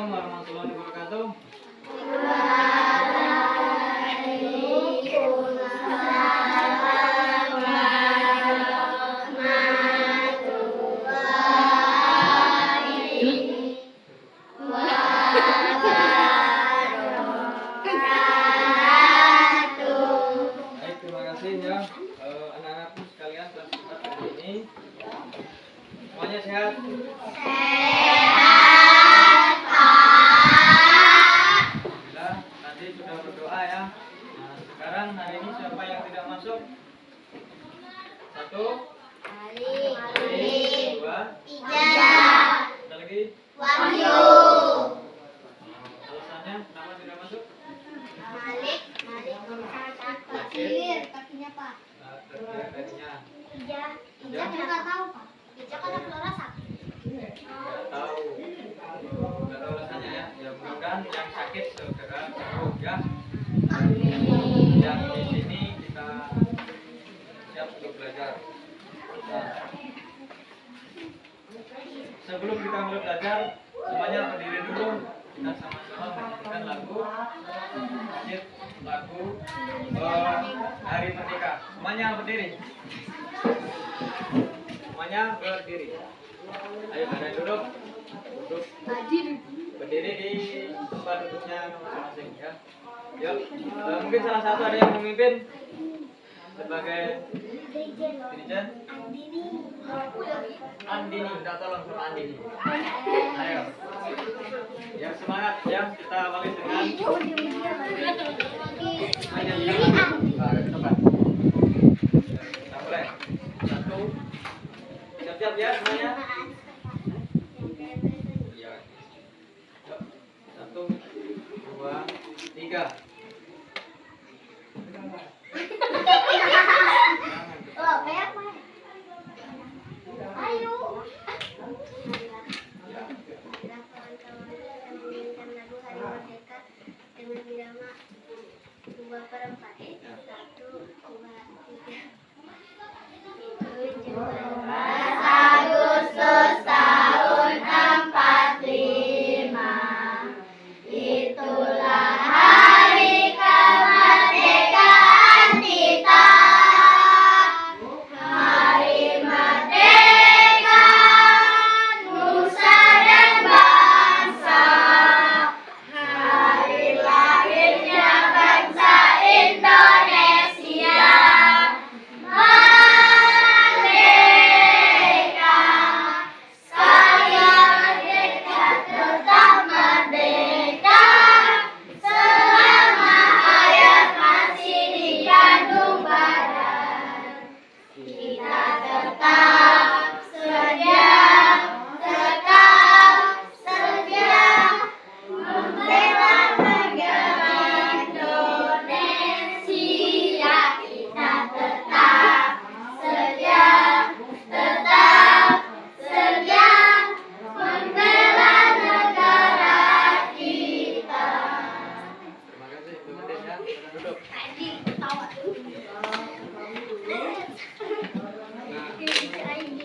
Assalamualaikum warahmatullahi wabarakatuh. Baik, terima kasih ya anak-anakku sekalian kelas 4 hari ini. Semuanya sehat? Alhamdulillah, tadi sudah berdoa ya. Nah, sekarang hari ini siapa yang tidak masuk? 1, 2, 3. Ada lagi? Alasannya kenapa tidak masuk? Sakit. Kakinya Pak. Terkira kakinya. Ija nggak tahu Pak. Ija kan Flora sakit. Nggak tahu alasannya ya. Ya mudah-mudahan yang sakit segera sembuh ya. Yang di sini kita siap untuk belajar. Nah, sebelum kita mulai belajar, semuanya berdiri dulu. Kita sama-sama menyanyikan lagu Hari Merdeka. Semuanya berdiri. Semuanya berdiri. Ayo pada duduk. Berdiri di tempat duduknya masing-masing ya. Yuk, mungkin salah satu ada yang memimpin sebagai dirijen. Andini, minta tolong sama Andini. Ayo. Ya semangat ya, kita awali dengan menyanyikan tempat. Kita mulai. 1. Siap-siap ya semuanya. Iya. 1, 2, 3. Ayo. Dengan irama 2/4. 1, 2, 3. 17 Agustus tahun 45. Itulah hari kemerdekaan kita. Hari merdeka nusa dan bangsa. Hari lahirnya bangsa Indonesia. Merdeka, sekali merdeka tetap merdeka. Selama hayat masih dikandung badan, kita tetap setia, membela negara Indonesia. Kita tetap setia, membela negara kita. Terima kasih, kemudian ya, duduk.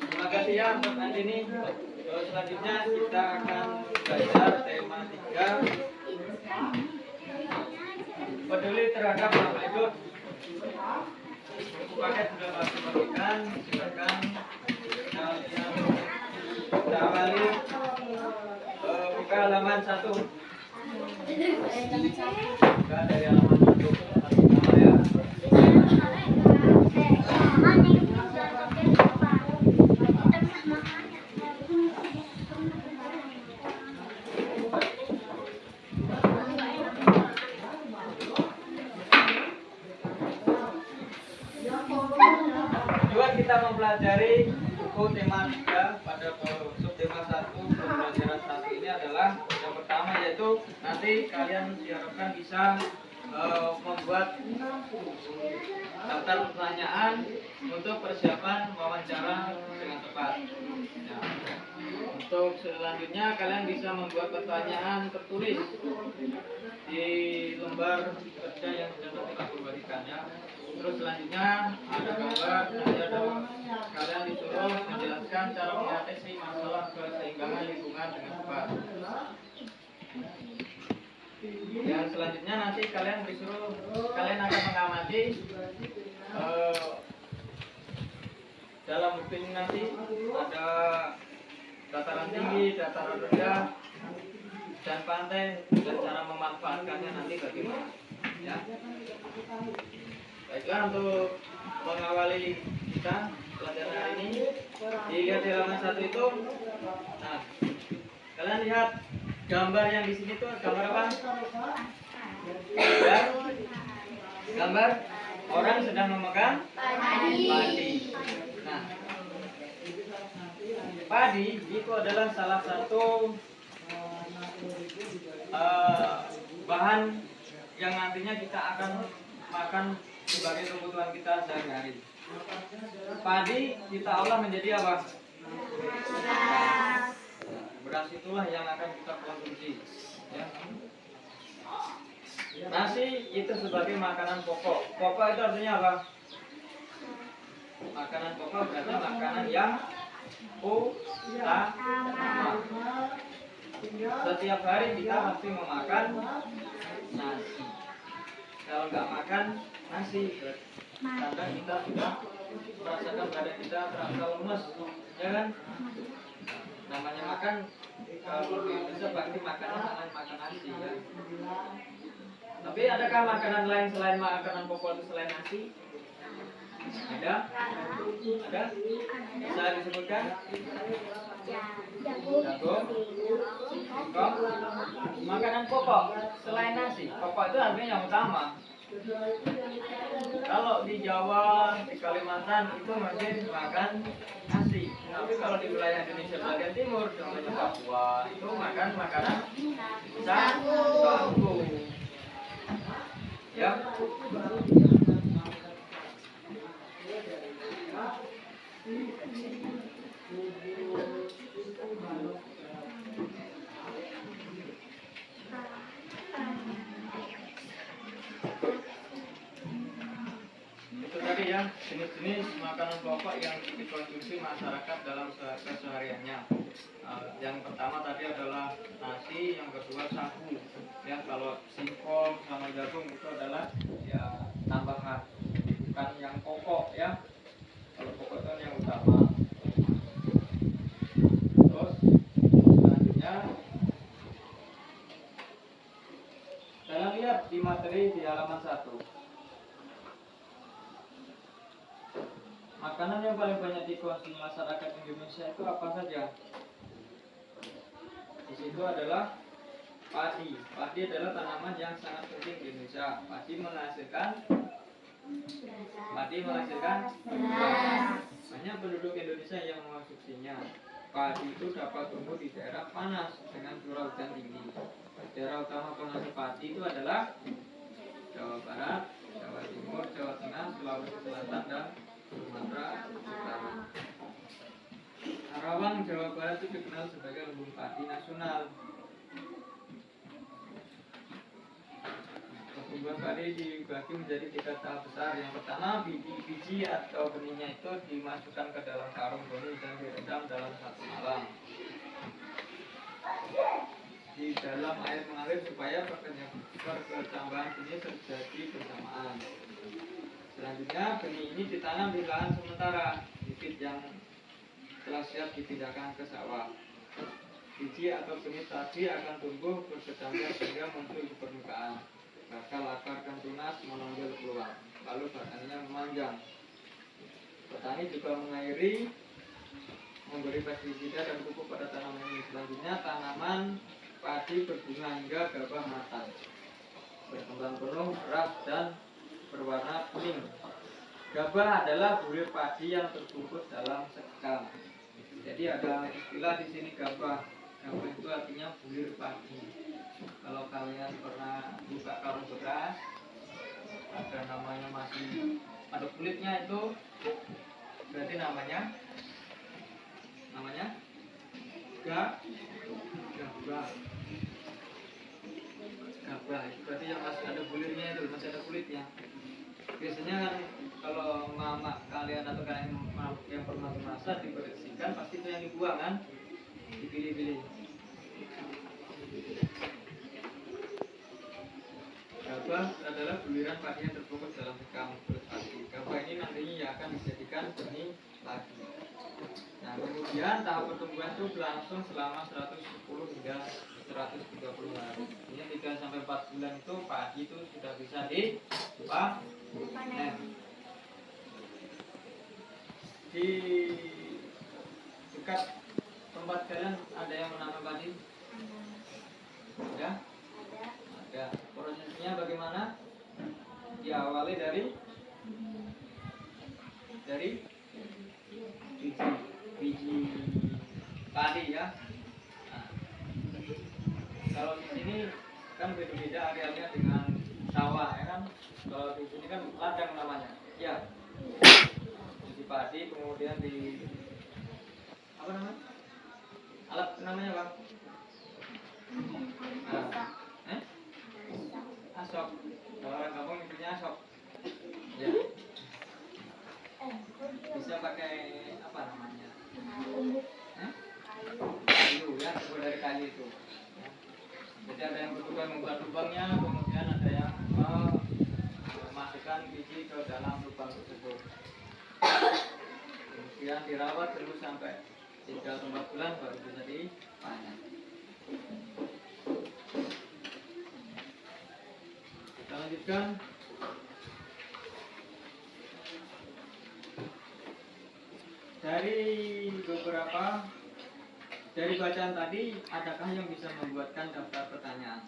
Terima kasih ya untuk Andini. Selanjutnya kita akan belajar tema 3. Peduli terhadap makhluk hidup. Buku paket sudah pasti bagikan. Silakan kalian kita awali. Buka halaman 1. Buka dari halaman 1. Pertama ya. Tujuan kita mempelajari buku tema 3 pada subtema 1 pembelajaran 1 ini adalah yang pertama yaitu nanti kalian diharapkan bisa membuat daftar pertanyaan untuk persiapan wawancara dengan tepat. Nah, untuk selanjutnya kalian bisa membuat pertanyaan tertulis di lembar kerja yang sudah nanti aku bagikan ya. Terus selanjutnya ada gambar, nanti ada kalian disuruh menjelaskan cara mengatasi masalah keseimbangan lingkungan dengan tepat. selanjutnya nanti kalian akan mengamati dalam buku ini nanti ada dataran tinggi, dataran rendah, dan pantai, dan cara memanfaatkannya nanti bagaimana. Ya. Baiklah, untuk mengawali kita pelajaran hari ini, dilihat di halaman 1 itu. Nah, kalian lihat gambar yang di sini tuh gambar apa? Ya, gambar orang sedang memegang padi. Nah, padi itu adalah salah satu bahan yang nantinya kita akan makan sebagai kebutuhan kita sehari-hari. Padi kita olah menjadi apa? Beras itulah yang akan kita konsumsi. Ya. Nasi itu sebagai makanan pokok. Pokok itu artinya apa? Makanan pokok berarti makanan yang utama. Setiap hari kita pasti memakan nasi. Kalau nggak makan nasi, kadang kita sudah merasakan badan kita terasa lemes, ya kan? Namanya makan, kalau di Indonesia pasti makannya namanya makan nasi, ya. Tapi adakah makanan lain selain makanan pokok itu selain nasi? Ada? Ada? Bisa disebutkan? Jagung, singkong, makanan pokok selain nasi. Pokok itu artinya yang utama. Kalau di Jawa, di Kalimantan itu masih makan nasi. Tapi kalau di wilayah Indonesia bagian timur, contohnya Papua, itu makan makanan sagu. Ya. Itu tadi ya jenis-jenis makanan pokok yang dikonsumsi masyarakat dalam kesehariannya. Yang pertama tadi adalah nasi, yang kedua sagu. Ya, kalau singkong sama jagung itu adalah ya tambahan, bukan yang pokok ya. Kalau pokok itu yang utama. Terus selanjutnya kalian lihat di materi di halaman 1. Makanan yang paling banyak dikonsumsi masyarakat Indonesia itu apa saja? Di situ adalah padi. Padi adalah tanaman yang sangat penting di Indonesia. Padi menghasilkan beras. Banyak penduduk Indonesia yang mengonsumsinya. Padi itu dapat tumbuh di daerah panas dengan curah hujan tinggi. Daerah utama penghasil padi itu adalah Jawa Barat, Jawa Timur, Jawa Tengah, Sulawesi Selatan, dan Sumatera Utara. Karawang, Jawa Barat itu dikenal sebagai lumbung padi nasional. Pertumbuhan padi dibagi menjadi 3 tahap besar. Yang pertama, biji atau benihnya itu dimasukkan ke dalam karung benih dan direndam dalam 1 malam di dalam air mengalir supaya perkecambahan benih terjadi bersamaan. Selanjutnya, benih ini ditanam di lahan sementara, bibit yang telah siap dipindahkan ke sawah. Biji atau benih tadi akan tumbuh berkecambar sehingga muncul di permukaan. Bakal akar akan tunas menonjol keluar, lalu batangnya memanjang. Petani juga mengairi, memberi pestisida dan pupuk pada tanaman ini. Selanjutnya, tanaman padi berbunga hingga gabah matang, berkembang penuh, keras, dan berwarna kuning. Gabah adalah bulir padi yang terbungkus dalam sekam. Jadi ada istilah di sini gabah. Gabah itu artinya bulir padi. Kalau kalian pernah buka karung beras, ada namanya masih ada kulitnya itu, berarti namanya gabah. Gabah itu berarti yang masih ada bulirnya, itu masih ada kulitnya. Biasanya kan kalau mama kalian atau kalian yang pernah memasak dibersihkan, pasti itu yang dibuang kan, dipilih-pilih. padinya terbungkus dalam sekam kulit padi. Gabah ini nantinya yang akan dijadikan benih lagi. Nah, kemudian tahap pertumbuhan itu berlangsung selama 110 hingga 130 hari. Ini 3 sampai 4 bulan itu padi itu sudah bisa dipanen. Di dekat tempat kalian ada yang menanam padi? Ya? Ada. Prosesnya bagaimana? Diawali dari biji padi ya. Nah, kalau di sini kan beda-beda arealnya dengan sawah ya kan. Kalau di sini kan ladang namanya. Ya. Biji padi kemudian di apa namanya? Alat namanya Bang? Asok. Kalau orang kampung nyebutnya asok. Ya. Bisa pakai apa namanya? Kayu ya, terbuat dari kayu itu. Ya. Jadi ada yang bertugas membuat lubangnya, kemudian ada yang memasukkan biji ke dalam lubang tersebut. Kemudian dirawat terus sampai 3 atau 4 bulan baru bisa dipanen. Kita lanjutkan. Dari bacaan tadi, adakah yang bisa membuatkan daftar pertanyaan?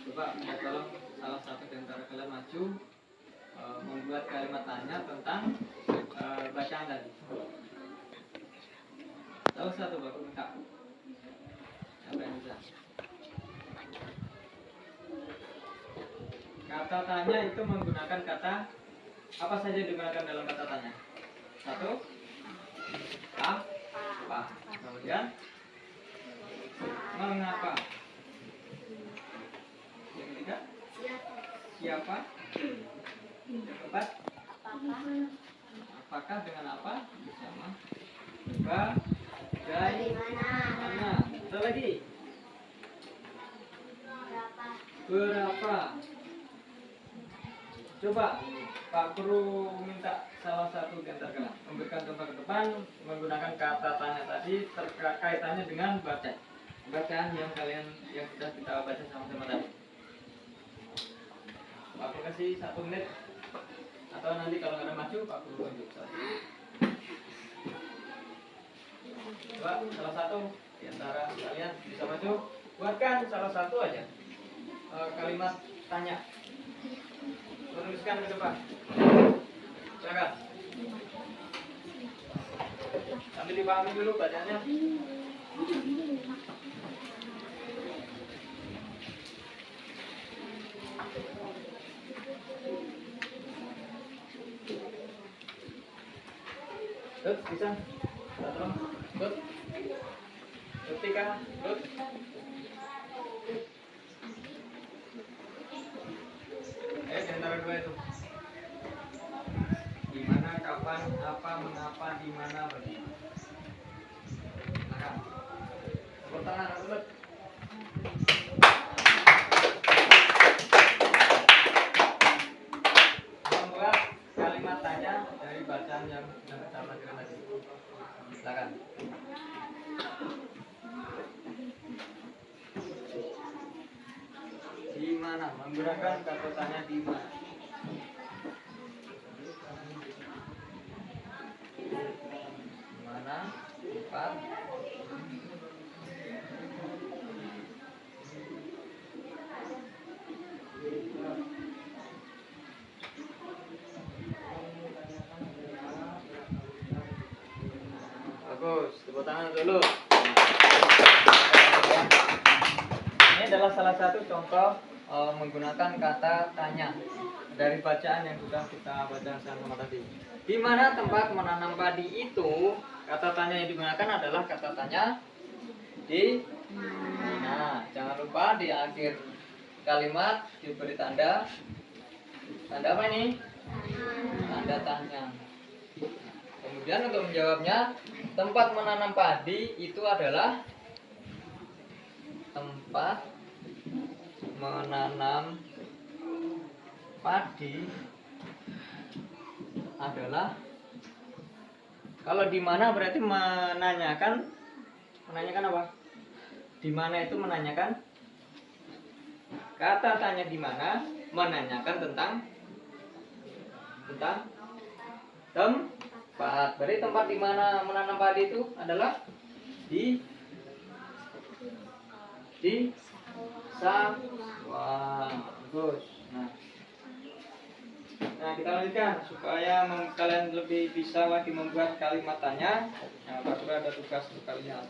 Coba minta tolong salah satu di antara kalian maju membuat kalimat tanya tentang bacaan tadi. Salah satu bapak minta. Siapa yang bisa? Kata tanya itu menggunakan kata apa saja digunakan dalam kata tanya? 1. Apa? Kemudian mengapa? Yang ketiga siapa? Yang keempat apakah dengan apa? Bersama. Bagaimana? Satu lagi. Berapa? Coba Pak Guru minta salah satu di antara kalian memberikan contoh ke depan menggunakan kata tanya tadi terkaitannya dengan bacaan yang sudah kita baca sama-sama tadi. Pak Guru kasih 1 menit atau nanti kalau ada maju Pak Guru tunjuk saja. Coba salah satu di antara kalian bisa maju, buatkan salah satu aja kalimat tanya. Menuliskan ke depan. Silakan. Sambil dipahami dulu bacaannya. Dut, bisa? Tolong. Dut. Ketika, Dut. Di antara dua itu. Di mana, kapan, apa, mengapa, di mana, bagaimana. Silakan. Tepuk tangan, Dut. Membuat kalimat tanya dari bacaan yang sudah kita pelajari tadi. Silakan. Di mana? Menggunakan kata tanya di mana? Mana? Tempat? Bagus, tepuk tangan dulu. Ini adalah salah satu contoh menggunakan kata tanya dari bacaan yang sudah kita baca sama tadi. Di mana tempat menanam padi itu, kata tanya yang digunakan adalah kata tanya di mana. Jangan lupa di akhir kalimat diberi tanda apa ini? Tanda tanya. Kemudian untuk menjawabnya, tempat menanam padi itu adalah tempat menanam padi adalah, kalau di mana berarti menanyakan apa? Di mana itu menanyakan, kata tanya di mana menanyakan tentang tempat. Berarti tempat di mana menanam padi itu adalah di sawah. Bagus. Nah, kita lanjutkan supaya kalian lebih bisa lagi membuat kalimat tanya. Nah, Pak Guru ada tugas untuk kalian.